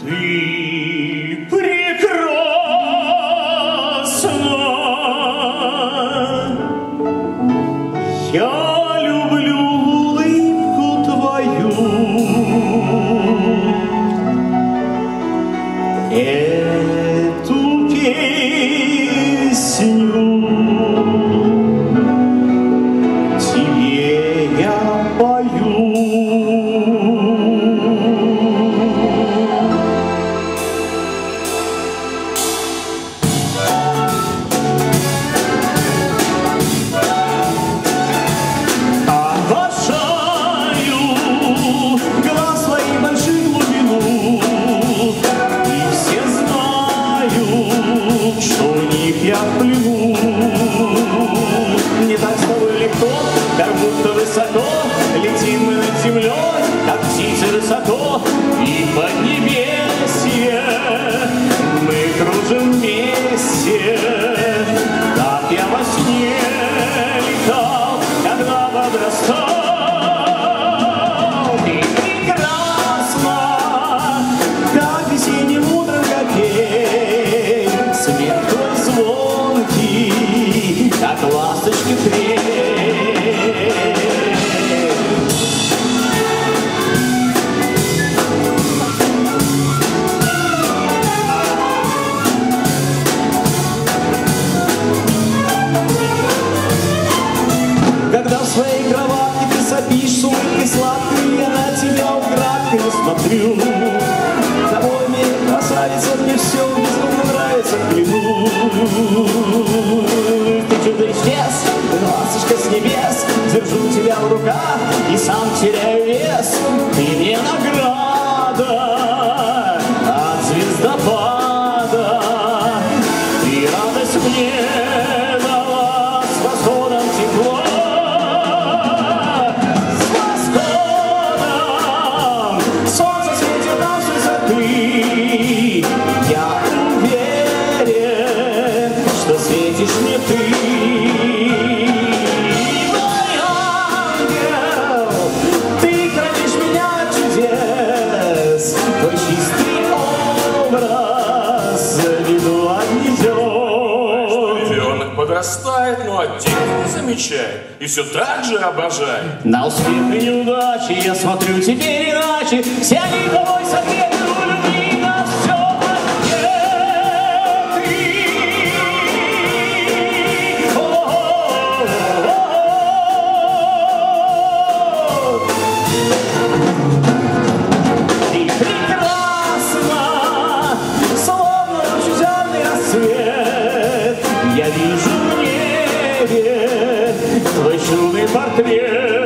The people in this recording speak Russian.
Ты прекрасна. Я люблю улыбку твою. Эту песню тебе я пою. Я в плену, не так с тобой легко, как будто высоко летим мы над землей, как птицы высоко и поднебесье. Мы кружим вместе, как я во сне летал, когда подрастал. Ты прекрасна, как весенним утром капель, свет твой звонкий, как ласточки трель. Когда в своей кроватке ты сопишь с улыбкой сладкой, я на тебя украдкой смотрю. Тобой мне, красавица, мне все безумно нравится, клянусь. Ты чудо исчез, ласточка с небес, держу тебя в руках и сам теряю вес. Ты мне награда от звездопада, ты радость мне дала с восходом тепла. Я уверен, что светишь мне ты, мой ангел. Ты хранишь меня от чудес, твой чистый образ виду огнедет. Ребенок подрастает, но отец не замечает и все так же обожает. На успех и неудачи я смотрю теперь иначе, все они тобой согреты у любви на все. Я вижу в небе твой чудный портрет.